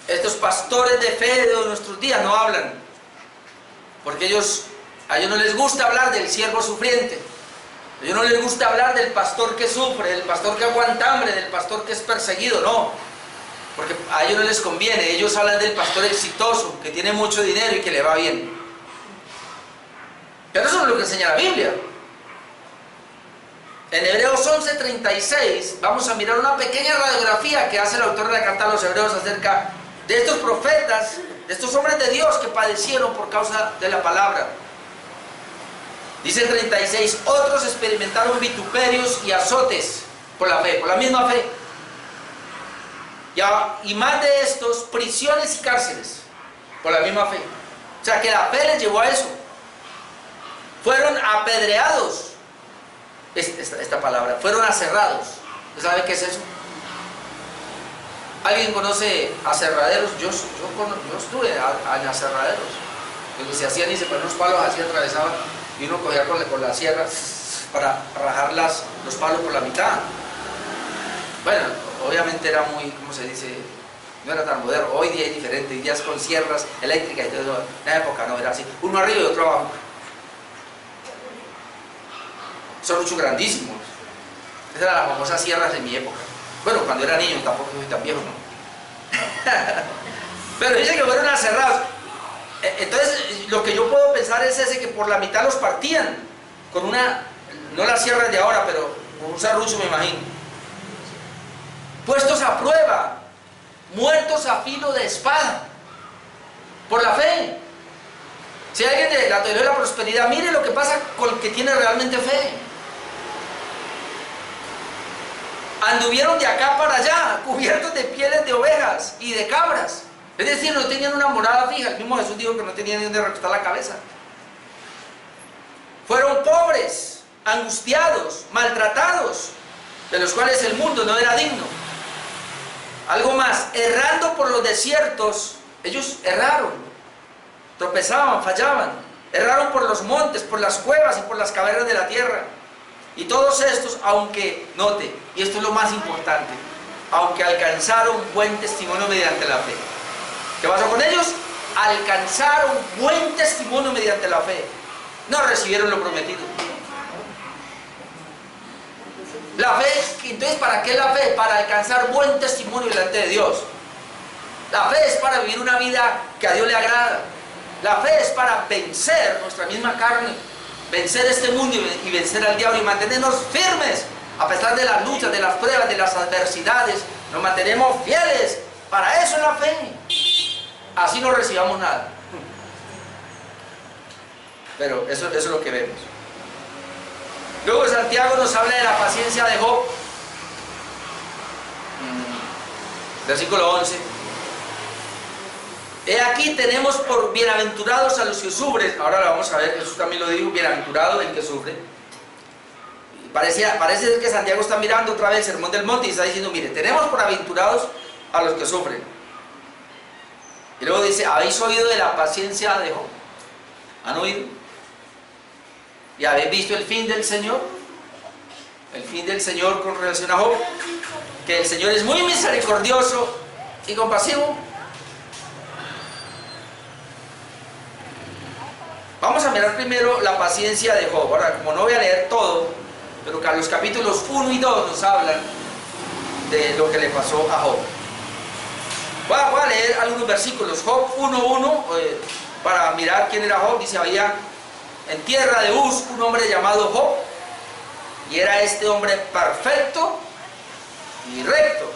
estos pastores de fe de nuestros días no hablan, porque a ellos no les gusta hablar del siervo sufriente, a ellos no les gusta hablar del pastor que sufre, del pastor que aguanta hambre, del pastor que es perseguido, no, porque a ellos no les conviene. Ellos hablan del pastor exitoso, que tiene mucho dinero y que le va bien. Pero eso no es lo que enseña la Biblia. En Hebreos 11:36 vamos a mirar una pequeña radiografía que hace el autor de la carta a los Hebreos acerca de estos profetas, de estos hombres de Dios que padecieron por causa de la palabra. Dice el 36: otros experimentaron vituperios y azotes por la fe, por la misma fe. Y más de estos, prisiones y cárceles por la misma fe. O sea que la fe les llevó a eso. Fueron apedreados. Esta palabra, fueron aserrados. ¿Usted sabe qué es eso? ¿Alguien conoce aserraderos? Yo estuve en aserraderos, donde se hacían y se ponían unos palos así, atravesaban, y uno cogía con la sierra para rajar los palos por la mitad. Bueno, obviamente era muy, ¿cómo se dice? No era tan moderno. Hoy día es diferente, hoy día es con sierras eléctricas y todo eso. En la época no era así, uno arriba y otro abajo. Son muchos grandísimos. Esas eran las famosas sierras de mi época. Bueno, cuando era niño, tampoco soy tan viejo, ¿no? Pero dicen que fueron aserrados. Entonces, lo que yo puedo pensar es ese, que por la mitad los partían con una, no las sierras de ahora, pero con un serrucho, me imagino. Puestos a prueba, muertos a filo de espada, por la fe. Si alguien de la teología de la prosperidad, mire lo que pasa con el que tiene realmente fe. Anduvieron de acá para allá, cubiertos de pieles de ovejas y de cabras. Es decir, no tenían una morada fija. El mismo Jesús dijo que no tenían ni donde recostar la cabeza. Fueron pobres, angustiados, maltratados, de los cuales el mundo no era digno. Algo más, errando por los desiertos. Ellos erraron, tropezaban, fallaban. Erraron por los montes, por las cuevas y por las cavernas de la tierra. Y todos estos, aunque, note, y esto es lo más importante, aunque alcanzaron buen testimonio mediante la fe. ¿Qué pasó con ellos? Alcanzaron buen testimonio mediante la fe. No recibieron lo prometido. La fe, entonces, ¿para qué la fe? Para alcanzar buen testimonio delante de Dios. La fe es para vivir una vida que a Dios le agrada. La fe es para vencer nuestra misma carne, vencer este mundo y vencer al diablo y mantenernos firmes a pesar de las luchas, de las pruebas, de las adversidades. Nos mantenemos fieles. Para eso es la fe. Así no recibamos nada. Pero eso es lo que vemos. Luego Santiago nos habla de la paciencia de Job. Versículo 11. He aquí tenemos por bienaventurados a los que sufren. Ahora lo vamos a ver, Jesús también lo dijo, bienaventurado el que sufre. Parece ser que Santiago está mirando otra vez el Sermón del Monte y está diciendo, mire, tenemos por aventurados a los que sufren. Y luego dice, ¿habéis oído de la paciencia de Job? ¿Han oído? ¿Y habéis visto el fin del Señor? El fin del Señor con relación a Job. Que el Señor es muy misericordioso y compasivo. Vamos a mirar primero la paciencia de Job. Ahora, como no voy a leer todo, pero que los capítulos 1 y 2 nos hablan de lo que le pasó a Job. Voy a leer algunos versículos. Job 1:1, para mirar quién era Job. Dice, había en tierra de Uz un hombre llamado Job, y era este hombre perfecto y recto,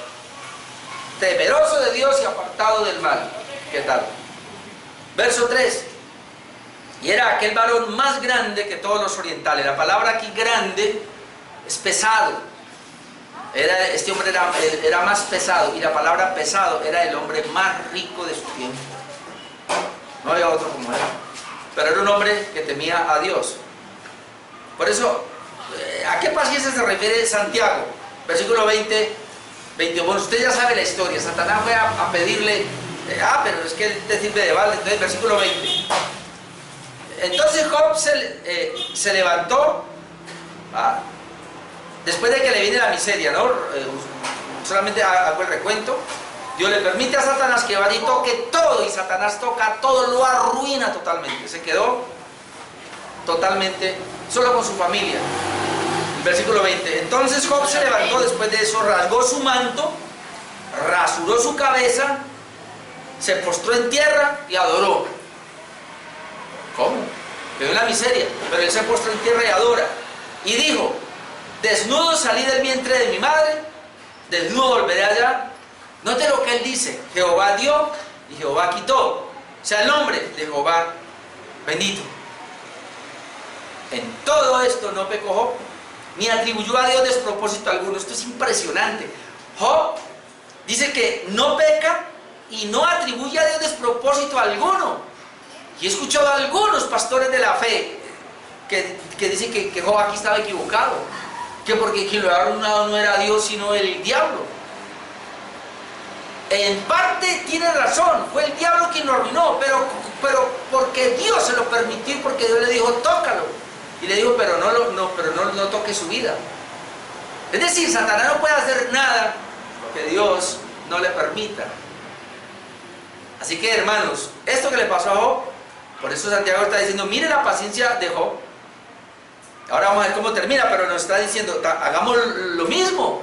temeroso de Dios y apartado del mal. ¿Qué tal? Verso 3. Y era aquel varón más grande que todos los orientales. La palabra aquí grande es pesado. Este hombre era más pesado, y la palabra pesado era el hombre más rico de su tiempo. No había otro como él. Pero era un hombre que temía a Dios. Por eso, ¿a qué paciencia se refiere Santiago? Versículo 20, 21. Bueno, usted ya sabe la historia. Satanás fue a pedirle, pero es que él te sirve de balde. Entonces, versículo 20. Entonces Job se levantó, después de que le viene la miseria, ¿no? Solamente hago el recuento. Dios le permite a Satanás que vaya y toque todo, y Satanás toca todo, lo arruina totalmente. Se quedó totalmente solo con su familia. Versículo 20. Entonces Job se levantó después de eso, rasgó su manto, rasuró su cabeza, se postró en tierra y adoró. ¿Cómo? Quedó en la miseria, pero él se postró en tierra y adora. Y dijo, desnudo salí del vientre de mi madre, desnudo volveré allá. Note lo que él dice, Jehová dio y Jehová quitó. O sea, el nombre de Jehová bendito. En todo esto no pecó Job, ni atribuyó a Dios despropósito alguno. Esto es impresionante. Job dice que no peca y no atribuye a Dios despropósito alguno. Y he escuchado a algunos pastores de la fe que dicen que Job aquí estaba equivocado, que porque quien lo había arruinado no era Dios sino el diablo. en parte tiene razón, fue el diablo quien lo arruinó, pero porque Dios se lo permitió, porque Dios le dijo, tócalo. Y le dijo, pero no toque su vida. Es decir, Satanás no puede hacer nada que Dios no le permita. Así que, hermanos, esto que le pasó a Job, por eso Santiago está diciendo, mire la paciencia de Job. Ahora vamos a ver cómo termina, pero nos está diciendo, hagamos lo mismo.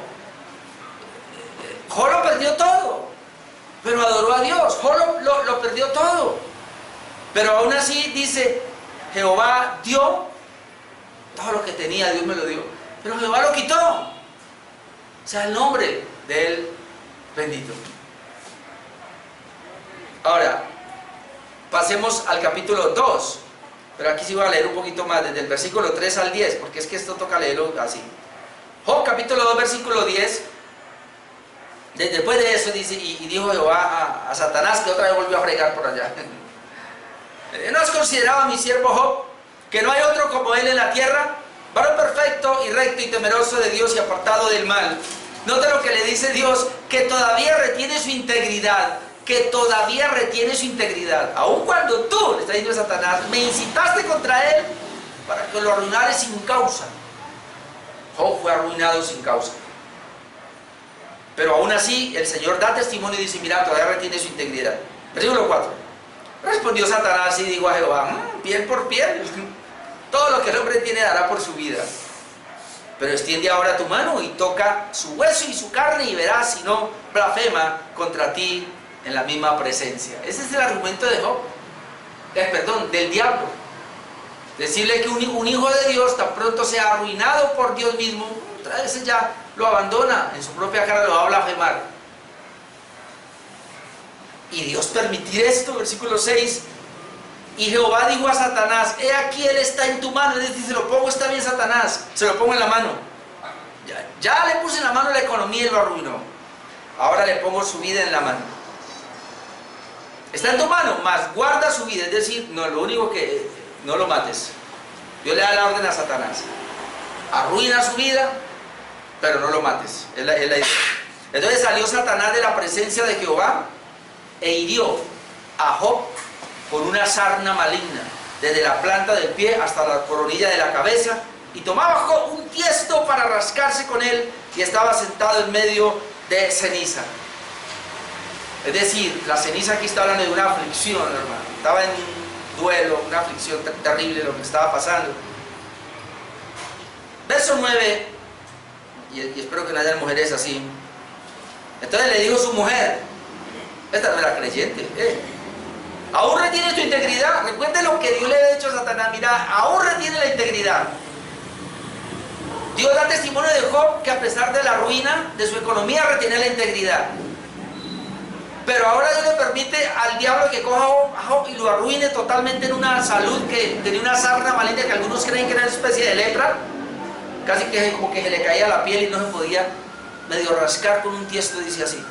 Job lo perdió todo, pero adoró a Dios. Job lo perdió todo, pero aún así dice, Jehová dio todo lo que tenía, Dios me lo dio, pero Jehová lo quitó. Sea el nombre de él bendito. Ahora, pasemos al capítulo 2, pero aquí sí voy a leer un poquito más, desde el versículo 3 al 10, porque es que esto toca leerlo así. Job capítulo 2, versículo 10. Después de eso dice, y dijo Jehová a Satanás, que otra vez volvió a fregar por allá. ¿No has considerado a mi siervo Job, que no hay otro como él en la tierra? Varón perfecto y recto y temeroso de Dios y apartado del mal. Nota lo que le dice Dios, que todavía retiene su integridad, aun cuando tú, le está diciendo a Satanás, me incitaste contra él para que lo arruinares sin causa. Job fue arruinado sin causa. Pero aún así, el Señor da testimonio y dice, mira, todavía retiene su integridad. Versículo 4. Respondió Satanás y dijo a Jehová, piel por piel, todo lo que el hombre tiene dará por su vida. Pero extiende ahora tu mano y toca su hueso y su carne y verás si no blasfema contra ti en la misma presencia. Ese es el argumento de Job, del diablo. Decirle que un hijo de Dios tan pronto sea arruinado por Dios mismo, otra vez ya lo abandona, en su propia cara lo va a blasfemar. Y Dios permitir esto, versículo 6. Y Jehová dijo a Satanás, he aquí él está en tu mano. Es decir, se lo pongo, está bien Satanás, se lo pongo en la mano. Ya le puse en la mano la economía y lo arruinó. Ahora le pongo su vida en la mano. Está en tu mano, mas guarda su vida. Es decir, no, lo único que no lo mates. Dios le da la orden a Satanás. Arruina su vida, pero no lo mates. Es la idea. Entonces salió Satanás de la presencia de Jehová e hirió a Job con una sarna maligna, desde la planta del pie hasta la coronilla de la cabeza, y tomaba Job un tiesto para rascarse con él, y estaba sentado en medio de ceniza. Es decir, la ceniza aquí está hablando de una aflicción, hermano. Estaba en un duelo, una aflicción terrible lo que estaba pasando. Verso 9, y espero que no haya mujeres así. Entonces le dijo su mujer, esta no era creyente, aún retiene tu integridad. Recuerde lo que Dios le había dicho a Satanás, mira, aún retiene la integridad. Dios da testimonio de Job que a pesar de la ruina de su economía retiene la integridad. Pero ahora Dios le permite al diablo que coja a Job y lo arruine totalmente en una salud que tenía una sarna maligna que algunos creen que era una especie de lepra, casi que como que se le caía la piel y no se podía medio rascar con un tiesto, dice así.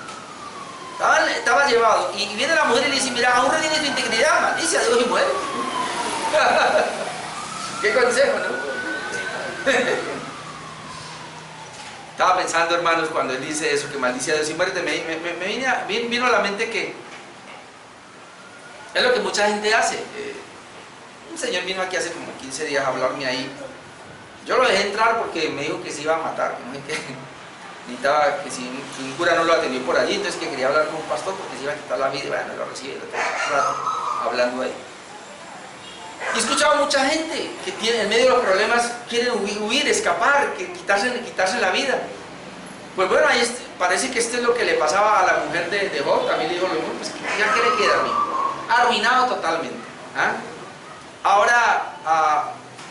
Estaba llevado, y viene la mujer y le dice, mira, aún retiene tu integridad, maldice a Dios y muere. ¿Qué consejo, no? Estaba pensando, hermanos, cuando él dice eso, que maldice a Dios y muerte, vino a la mente que es lo que mucha gente hace. Un señor vino aquí hace como 15 días a hablarme ahí. Yo lo dejé entrar porque me dijo que se iba a matar, que no sé qué. Necesitaba que si un cura no lo atendió por allí, entonces que quería hablar con un pastor porque se iba a quitar la vida, y bueno, lo recibe, lo tengo un rato hablando ahí. Y he escuchado a mucha gente que tiene, en medio de los problemas quieren huir, escapar, quitarse la vida. Pues bueno, ahí parece que esto es lo que le pasaba a la mujer de Job. También le dijo lo mismo, pues ya que le queda a mí, arruinado totalmente. Ahora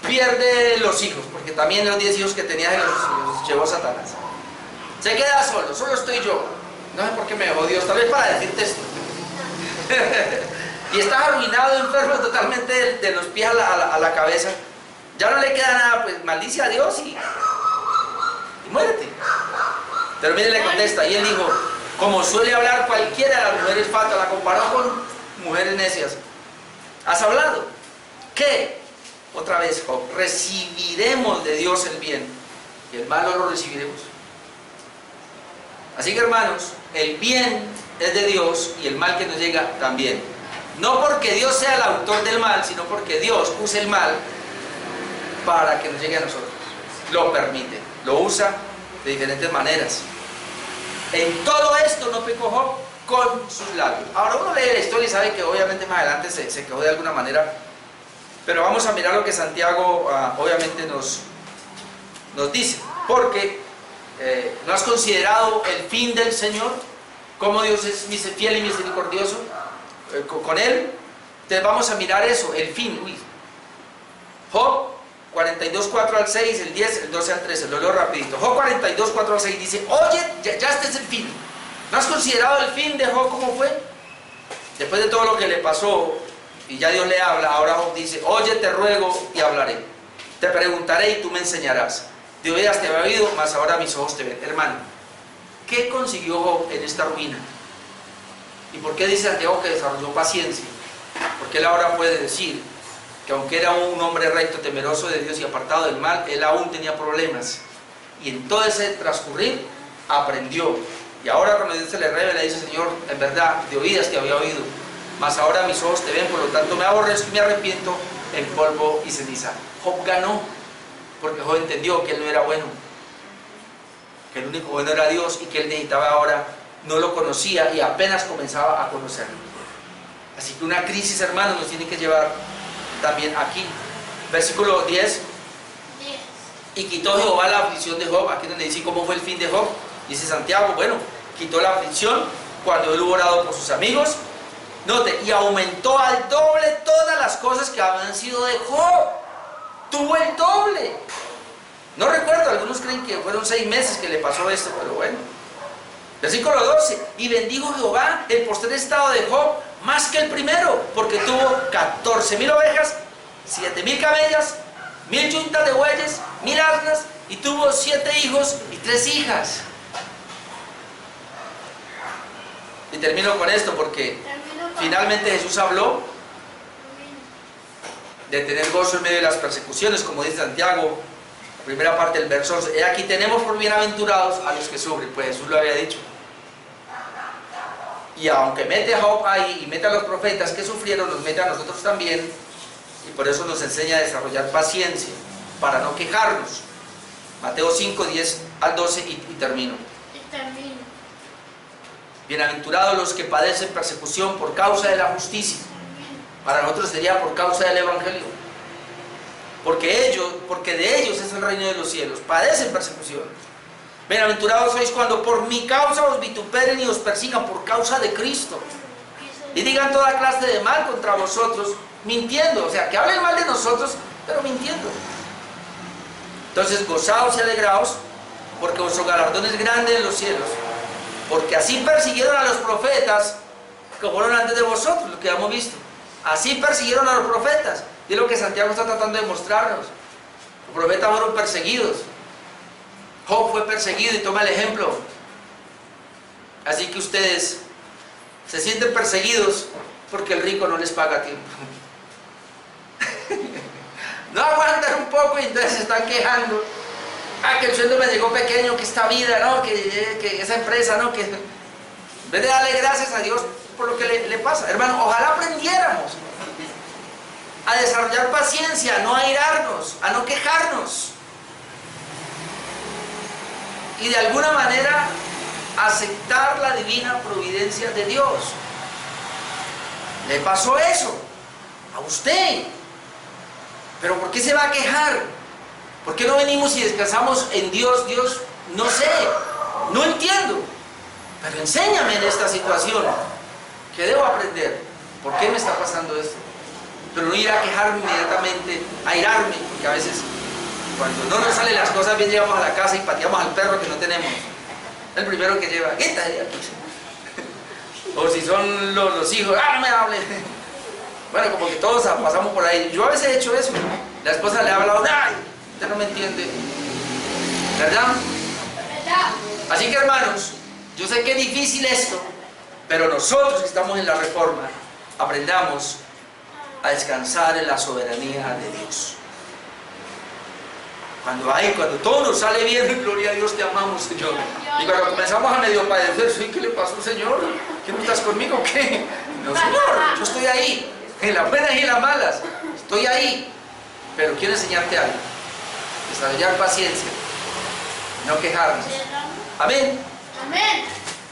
pierde los hijos, porque también los 10 hijos que tenía los llevó Satanás. Se queda solo estoy yo. No sé por qué me dejó Dios, tal vez para decirte esto. Y estás arruinado, enfermo totalmente de los pies a la cabeza. Ya no le queda nada, pues maldice a Dios y muérete. Pero mire, le contesta, y él dijo, como suele hablar cualquiera de las mujeres faltas, la comparó con mujeres necias. ¿Has hablado? ¿Qué? Otra vez, Job, recibiremos de Dios el bien, y el mal no lo recibiremos. Así que, hermanos, el bien es de Dios y el mal que nos llega también. No porque Dios sea el autor del mal, sino porque Dios usa el mal para que nos llegue a nosotros. Lo permite, lo usa de diferentes maneras. En todo esto no pecó Job con sus labios. Ahora uno lee la historia y sabe que obviamente más adelante se quedó de alguna manera. Pero vamos a mirar lo que Santiago obviamente nos dice. Porque ¿no has considerado el fin del Señor? Cómo Dios es fiel y misericordioso con él. Entonces vamos a mirar eso, el fin. Job 42, 4 al 6, el 10, el 12 al 13, lo leo rapidito. Job 42, 4 al 6 dice: oye, ya este es el fin. ¿No has considerado el fin de Job cómo fue? Después de todo lo que le pasó y ya Dios le habla, ahora Job dice: oye, te ruego y hablaré. Te preguntaré y tú me enseñarás. De oídas te había oído, mas ahora mis ojos te ven. Hermano, ¿qué consiguió Job en esta ruina? ¿Y por qué dice Santiago que desarrolló paciencia? Porque él ahora puede decir que aunque era un hombre recto, temeroso de Dios y apartado del mal, él aún tenía problemas. Y en todo ese transcurrir aprendió. Y ahora cuando Dios se le revela, dice: Señor, en verdad, de oídas te había oído, mas ahora mis ojos te ven, por lo tanto me aborrezco y me arrepiento en polvo y ceniza. Job ganó, porque Job entendió que él no era bueno, que el único bueno era Dios y que él necesitaba ahora, no lo conocía y apenas comenzaba a conocerlo. Así que una crisis, hermanos, nos tiene que llevar también aquí. Versículo 10. Y quitó Jehová la aflicción de Job. Aquí donde dice cómo fue el fin de Job, dice Santiago, bueno, quitó la aflicción cuando él hubo orado por sus amigos. Note, y aumentó al doble todas las cosas que habían sido de Job. Tuvo el doble. No recuerdo, algunos creen que fueron 6 meses que le pasó esto, pero bueno. Versículo 12. Y bendijo Jehová el postrer estado de Job más que el primero, porque tuvo 14,000 ovejas, 7,000 camellas, 1,000 yuntas de bueyes, 1,000 asnas, y tuvo 7 hijos y 3 hijas. Y termino con esto porque finalmente Jesús habló de tener gozo en medio de las persecuciones, como dice Santiago, la primera parte del verso 11. He aquí tenemos por bienaventurados a los que sufren, pues Jesús lo había dicho. Y aunque mete a Job ahí y mete a los profetas que sufrieron, nos mete a nosotros también, y por eso nos enseña a desarrollar paciencia, para no quejarnos. Mateo 5, 10 al 12 y termino. Bienaventurados los que padecen persecución por causa de la justicia. Para nosotros sería por causa del Evangelio. Porque de ellos es el reino de los cielos. Padecen persecución. Bienaventurados sois cuando por mi causa os vituperen y os persigan por causa de Cristo. Y digan toda clase de mal contra vosotros, mintiendo. O sea, que hablen mal de nosotros, pero mintiendo. Entonces, gozaos y alegraos, porque vuestro galardón es grande en los cielos. Porque así persiguieron a los profetas que fueron antes de vosotros, lo que hemos visto. Así persiguieron a los profetas. Y es lo que Santiago está tratando de mostrarnos. Los profetas fueron perseguidos. Job fue perseguido y toma el ejemplo. Así que ustedes se sienten perseguidos porque el rico no les paga a tiempo. No aguantan un poco y entonces se están quejando. Que el sueldo me llegó pequeño, que esta vida, ¿no? Que esa empresa, ¿no? Que en vez de darle gracias a Dios por lo que le pasa. Hermano, ojalá aprendiéramos a desarrollar paciencia, no a airarnos, a no quejarnos. Y de alguna manera aceptar la divina providencia de Dios. ¿Le pasó eso a usted? ¿Pero por qué se va a quejar? ¿Por qué no venimos y descansamos en Dios? Dios, no sé, no entiendo, pero enséñame en esta situación. ¿Qué debo aprender? ¿Por qué me está pasando esto? Pero no ir a quejarme inmediatamente, a airarme, porque a veces cuando no nos salen las cosas bien llegamos a la casa y pateamos al perro que no tenemos. El primero que lleva, quítate de aquí. O si son los hijos, no me hables. Bueno, como que todos pasamos por ahí. Yo a veces he hecho eso. La esposa le ha hablado, ¡ay! Usted no me entiende. ¿Verdad? Así que, hermanos, yo sé que es difícil esto, pero nosotros que estamos en la reforma, aprendamos a descansar en la soberanía de Dios. Cuando todo nos sale bien, gloria a Dios, te amamos, Señor. Y cuando comenzamos a medio padecer, ¿sí? ¿Qué le pasó, Señor? ¿qué no estás conmigo o qué? No, Señor, yo estoy ahí, en las buenas y en las malas, estoy ahí, pero quiero enseñarte algo, desarrollar paciencia, no quejarnos. Amén. Amén.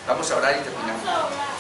Vamos a orar y terminamos. Vamos a orar.